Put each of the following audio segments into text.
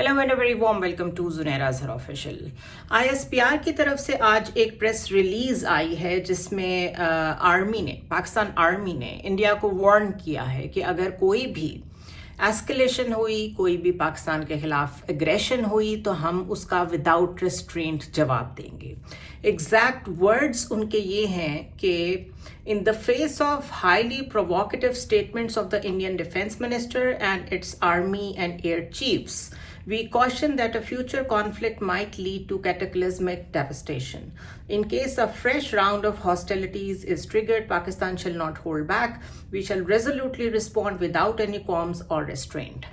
Hello and very warm welcome to Junaira Azhar official. ISPR की तरफ से आज एक प्रेस रिलीज आई है जिसमें पाकिस्तान आर्मी ने इंडिया को वार्न किया है कि अगर कोई भी एस्केलेशन हुई, कोई भी पाकिस्तान के खिलाफ एग्रेशन हुई तो हम उसका विदाउट रिस्ट्रेंट जवाब देंगे। एग्जैक्ट वर्ड्स उनके ये हैं कि in the face of highly provocative statements of the Indian Defense Minister and its army and air chiefs, we caution that a future conflict might lead to cataclysmic devastation. In case a fresh round of hostilities is triggered, Pakistan shall not hold back. We shall resolutely respond without any qualms or restraint.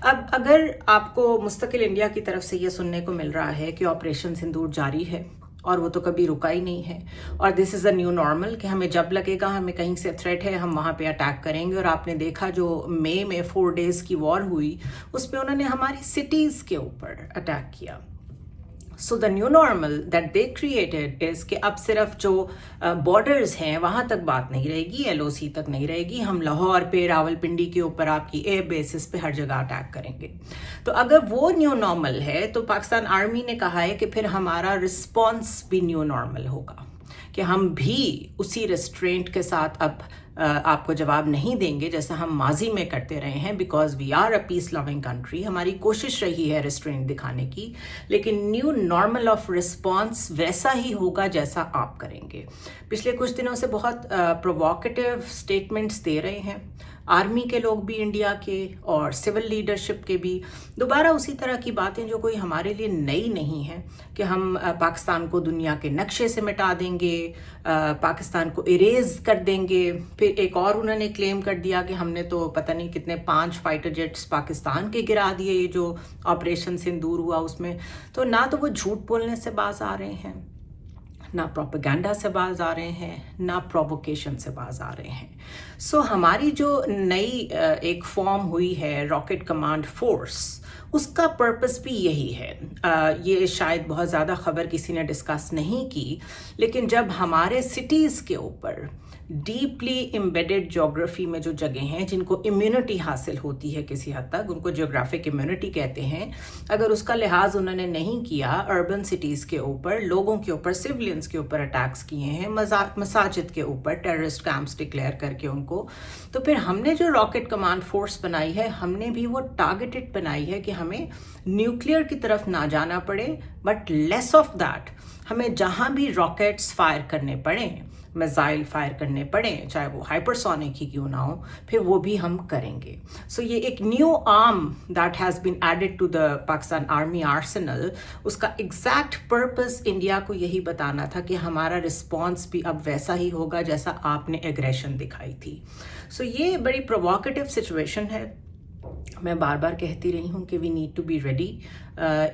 अब अगर आपको मुस्तकिल India की तरफ से ये सुनने को मिल रहा है कि ऑपरेशन सिंदूर जारी है और वो तो कभी रुका ही नहीं है, और this is a new normal कि हमें जब लगेगा हमें कहीं से थ्रेट है हम वहाँ पे अटैक करेंगे। और आपने देखा जो मई में 4 डेज़ की वॉर हुई उसमें उन्होंने हमारी सिटीज़ के ऊपर अटैक किया। So the new normal that they created is कि अब सिर्फ जो बॉर्डर्स हैं वहाँ तक बात नहीं रहेगी, LOC तक नहीं रहेगी, हम लाहौर पे, रावलपिंडी के ऊपर, आपकी एयर बेसिस पे हर जगह अटैक करेंगे। तो अगर वो न्यू नॉर्मल है तो पाकिस्तान आर्मी ने कहा है कि फिर हमारा रिस्पॉन्स भी न्यू नॉर्मल होगा, कि हम भी उसी रेस्ट्रेंट के साथ अब आपको जवाब नहीं देंगे जैसा हम माजी में करते रहे हैं, because we are a peace loving country. हमारी कोशिश रही है रेस्ट्रेंट दिखाने की, लेकिन न्यू नॉर्मल ऑफ रिस्पॉन्स वैसा ही होगा जैसा आप करेंगे। पिछले कुछ दिनों से बहुत प्रोवोकेटिव स्टेटमेंट्स दे रहे हैं आर्मी के लोग भी, इंडिया के और सिविल लीडरशिप के भी, दोबारा उसी तरह की बातें जो कोई हमारे लिए नई नहीं है कि हम पाकिस्तान को दुनिया के नक्शे से मिटा देंगे, पाकिस्तान को इरेज कर देंगे। फिर एक और उन्होंने क्लेम कर दिया कि हमने तो पता नहीं कितने 5 फाइटर जेट्स पाकिस्तान के गिरा दिए, ये जो ऑपरेशन सिंदूर हुआ उसमें। तो ना तो वो झूठ बोलने से बाज आ रहे हैं, ना प्रोपेगेंडा से बाज आ रहे हैं, ना प्रोवोकेशन से बाज आ रहे हैं। सो हमारी जो नई एक फॉर्म हुई है रॉकेट कमांड फोर्स, उसका पर्पस भी यही है। ये शायद बहुत ज़्यादा खबर किसी ने डिस्कस नहीं की, लेकिन जब हमारे सिटीज़ के ऊपर डीपली एम्बेडेड ज्योग्राफी में जो जगह हैं जिनको इम्यूनिटी हासिल होती है किसी हद तक, उनको ज्योग्राफिक इम्यूनिटी कहते हैं, अगर उसका लिहाज उन्होंने नहीं किया, अर्बन सिटीज़ के ऊपर, लोगों के ऊपर, सिविलियंस के ऊपर अटैक्स किए हैं, मसाजिद के ऊपर टेररिस्ट कैंप्स डिक्लेयर करके उनको, तो फिर हमने जो रॉकेट कमांड फोर्स बनाई है हमने भी वो टारगेटेड बनाई है कि हमें न्यूक्लियर की तरफ ना जाना पड़े, बट लेस ऑफ दैट हमें जहाँ भी रॉकेट्स फायर करने पड़े, मिसाइल फायर करने पड़े, चाहे वो हाइपरसोनिक ही क्यों ना हो, फिर वो भी हम करेंगे। सो ये एक new arm that has been added to the Pakistan army arsenal, उसका एग्जैक्ट पर्पस इंडिया को यही बताना था कि हमारा रिस्पॉन्स भी अब वैसा ही होगा जैसा आपने एग्रेशन दिखाई थी। सो ये बड़ी प्रोवोकेटिव सिचुएशन है। मैं बार बार कहती रही हूँ कि we need to be ready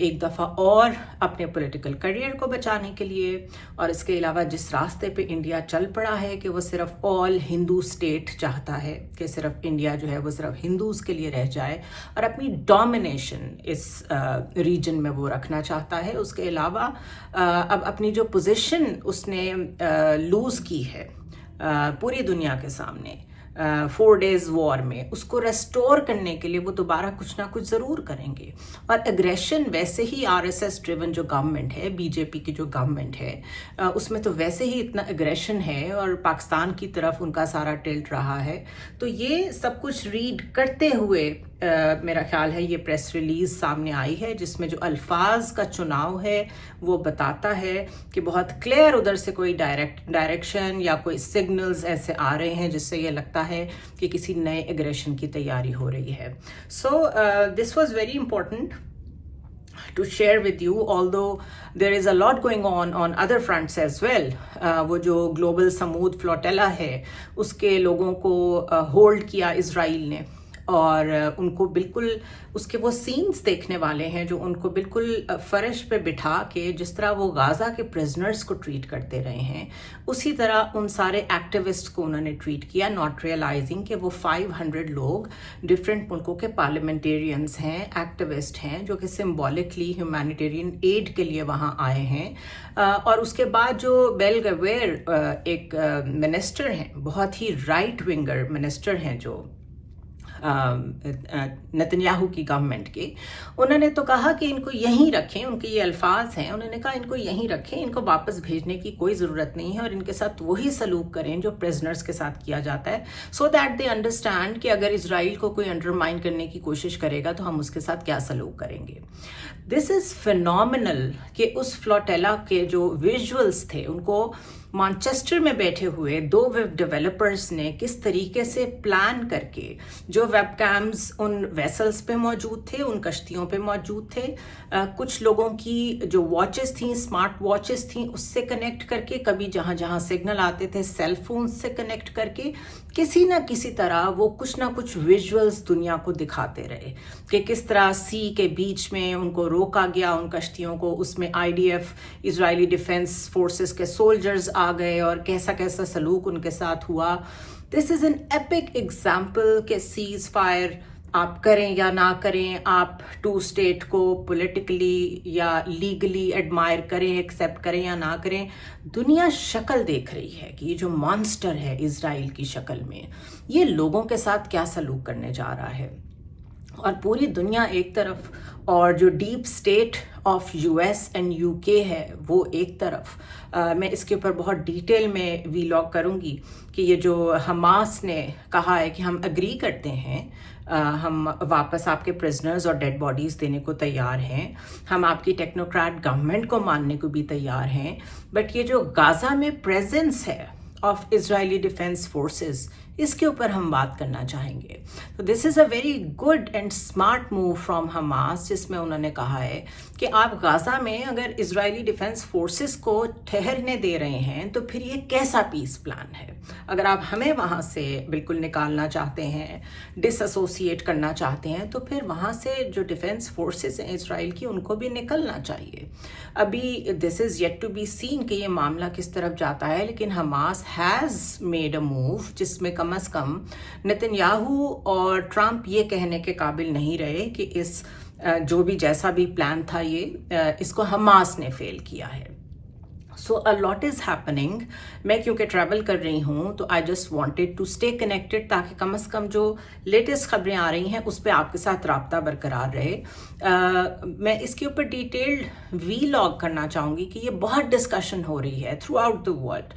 एक दफ़ा और अपने पॉलिटिकल करियर को बचाने के लिए, और इसके अलावा जिस रास्ते पे इंडिया चल पड़ा है कि वो सिर्फ ऑल हिंदू स्टेट चाहता है, कि सिर्फ इंडिया जो है वो सिर्फ हिंदूज़ के लिए रह जाए और अपनी डोमिनेशन इस रीजन में वो रखना चाहता है। उसके अलावा अब अपनी जो पोजीशन उसने लूज़ की है पूरी दुनिया के सामने 4 डेज़ वॉर में, उसको रेस्टोर करने के लिए वो दोबारा कुछ ना कुछ ज़रूर करेंगे। और एग्रेशन वैसे ही RSS ड्रिवन जो गवर्नमेंट है, BJP की जो गवर्नमेंट है, उसमें तो वैसे ही इतना एग्रेशन है और पाकिस्तान की तरफ उनका सारा टिल्ट रहा है। तो ये सब कुछ रीड करते हुए मेरा ख्याल है ये प्रेस रिलीज सामने आई है, जिसमें जो अल्फाज का चुनाव है वो बताता है कि बहुत क्लियर उधर से कोई डायरेक्शन या कोई सिग्नल्स ऐसे आ रहे हैं जिससे ये लगता है कि किसी नए एग्रेशन की तैयारी हो रही है। So this was very important to share with you, although there is a lot going on other fronts as well. वो जो ग्लोबल समूद फ्लोटेला है उसके लोगों को होल्ड किया इजराइल ने, और उनको बिल्कुल उसके वो सीन्स देखने वाले हैं जो उनको बिल्कुल फर्श पे बिठा के जिस तरह वो गाज़ा के प्रिजनर्स को ट्रीट करते रहे हैं, उसी तरह उन सारे एक्टिविस्ट को उन्होंने ट्रीट किया, नॉट रियलाइजिंग कि वो 500 लोग डिफरेंट मुल्कों के पार्लियामेंटेरियंस हैं, एक्टिविस्ट हैं, जो कि सिम्बॉलिकली ह्यूमैनिटेरियन एड के लिए वहाँ आए हैं। और उसके बाद जो बेल गवेर एक मिनिस्टर हैं, बहुत ही राइट विंगर मिनिस्टर हैं, जो नेतन्याहू की गवर्नमेंट के, उन्होंने तो कहा कि इनको यहीं रखें, उनके ये अल्फाज हैं, उन्होंने कहा इनको यहीं रखें, इनको वापस भेजने की कोई ज़रूरत नहीं है और इनके साथ वही सलूक करें जो प्रिजनर्स के साथ किया जाता है, सो दैट दे अंडरस्टैंड कि अगर इजराइल को कोई अंडरमाइन करने की कोशिश करेगा तो हम उसके साथ क्या सलूक करेंगे। दिस इज़ फिनोमिनल कि उस फ्लोटेला के जो विजुअल्स थे उनको मैनचेस्टर में बैठे हुए 2 वेब डेवलपर्स ने किस तरीके से प्लान करके, जो वेब कैम्स उन वेसल्स पे मौजूद थे, उन कश्तियों पे मौजूद थे, कुछ लोगों की जो वॉचेस थी, स्मार्ट वॉचेस थी, उससे कनेक्ट करके, कभी जहाँ जहाँ सिग्नल आते थे सेल फोन से कनेक्ट करके, किसी ना किसी तरह वो कुछ ना कुछ विजुअल्स दुनिया को दिखाते रहे कि किस तरह सी के बीच में उनको रोका गया, उन कश्तियों को, उसमें IDF इजरायली डिफेंस फोर्सेस के सोल्जर्स आ गए और कैसा कैसा सलूक उनके साथ हुआ। This is an epic example के सीज फायर आप करें या ना करें, आप 2 स्टेट को पॉलिटिकली या लीगली एडमायर करें, एक्सेप्ट करें या ना करें, दुनिया शक्ल देख रही है कि ये जो मॉन्स्टर है इजराइल की शक्ल में, ये लोगों के साथ क्या सलूक करने जा रहा है। और पूरी दुनिया एक तरफ और जो deep state of US and UK है वो एक तरफ। मैं इसके ऊपर बहुत डिटेल में वीलॉग करूँगी कि ये जो हमास ने कहा है कि हम एग्री करते हैं, हम वापस आपके प्रिजनर्स और डेड बॉडीज़ देने को तैयार हैं, हम आपकी टेक्नोक्रेट गवर्नमेंट को मानने को भी तैयार हैं, बट ये जो गाज़ा में प्रेजेंस है ऑफ इजरायली डिफेंस फोर्सेस, इसके ऊपर हम बात करना चाहेंगे। तो this is a very good and smart move from Hamas, जिसमें उन्होंने कहा है कि आप गाज़ा में अगर इजरायली डिफेंस फोर्सेस को ठहरने दे रहे हैं तो फिर ये कैसा पीस प्लान है। अगर आप हमें वहाँ से बिल्कुल निकालना चाहते हैं, डिसएसोसिएट करना चाहते हैं, तो फिर वहाँ से जो डिफेंस फोर्सेस हैं इजराइल की, उनको भी निकलना चाहिए। अभी this is yet to be seen कि ये मामला किस तरफ जाता है, लेकिन Hamas has made a move जिसमें कम से कम नेतन्याहू और ट्रंप ये कहने के काबिल नहीं रहे कि इस जो भी जैसा भी प्लान था ये इसको हमास ने फेल किया है। So a lot is happening. मैं क्योंकि ट्रैवल कर रही हूँ तो I just wanted to stay connected, ताकि कम से कम जो लेटेस्ट खबरें आ रही हैं उस पर आपके साथ राब्ता बरकरार रहे। मैं इसके ऊपर डिटेल्ड वीलॉग करना चाहूँगी कि ये बहुत डिस्कशन हो रही है थ्रू आउट द वर्ल्ड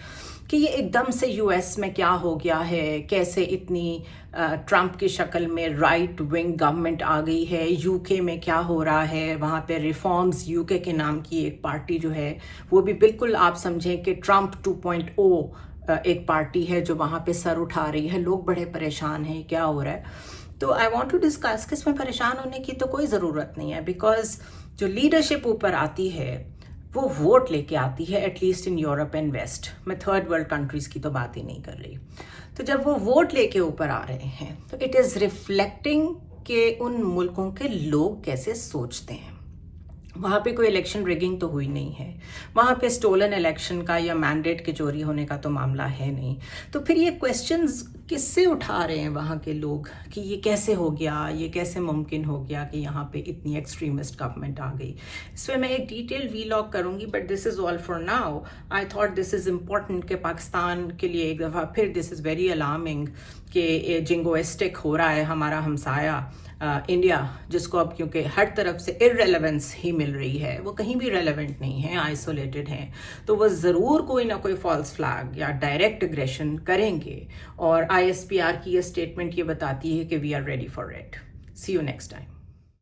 कि ये एकदम से US में क्या हो गया है, कैसे इतनी ट्रंप की शक्ल में राइट विंग गवर्नमेंट आ गई है, UK में क्या हो रहा है, वहाँ पे रिफॉर्म्स UK के नाम की एक पार्टी जो है वो भी बिल्कुल आप समझें कि ट्रंप 2.0 एक पार्टी है जो वहाँ पे सर उठा रही है। लोग बड़े परेशान हैं, क्या हो रहा है। तो आई वॉन्ट टू डिस्कस कि इसमें परेशान होने की तो कोई ज़रूरत नहीं है, बिकॉज जो लीडरशिप ऊपर आती है वो वोट लेके आती है, at least in Europe and west. मैं थर्ड वर्ल्ड कंट्रीज़ की तो बात ही नहीं कर रही। तो जब वो वोट लेके ऊपर आ रहे हैं तो इट इज़ रिफ्लेक्टिंग कि उन मुल्कों के लोग कैसे सोचते हैं। वहाँ पे कोई इलेक्शन रिगिंग तो हुई नहीं है, वहाँ पे स्टोलन इलेक्शन का या मैंडेट के चोरी होने का तो मामला है नहीं। तो फिर ये क्वेश्चंस किससे उठा रहे हैं वहाँ के लोग कि ये कैसे हो गया, ये कैसे मुमकिन हो गया कि यहाँ पे इतनी एक्सट्रीमिस्ट गवर्नमेंट आ गई। इसमें मैं एक डिटेल वीलॉग करूँगी, but this is all for now. I thought this is important कि पाकिस्तान के लिए एक दफ़ा फिर दिस इज़ वेरी अलार्मिंग कि जिंगोइस्टिक हो रहा है हमारा हमसाया इंडिया, जिसको अब क्योंकि हर तरफ से इररेलेवेंस ही मिल रही है, वो कहीं भी रेलेवेंट नहीं है, आइसोलेटेड हैं, तो वो ज़रूर कोई ना कोई फॉल्स फ्लैग या डायरेक्ट एग्रेशन करेंगे। और ISPR की ये स्टेटमेंट ये बताती है कि we are ready for it. See you next time.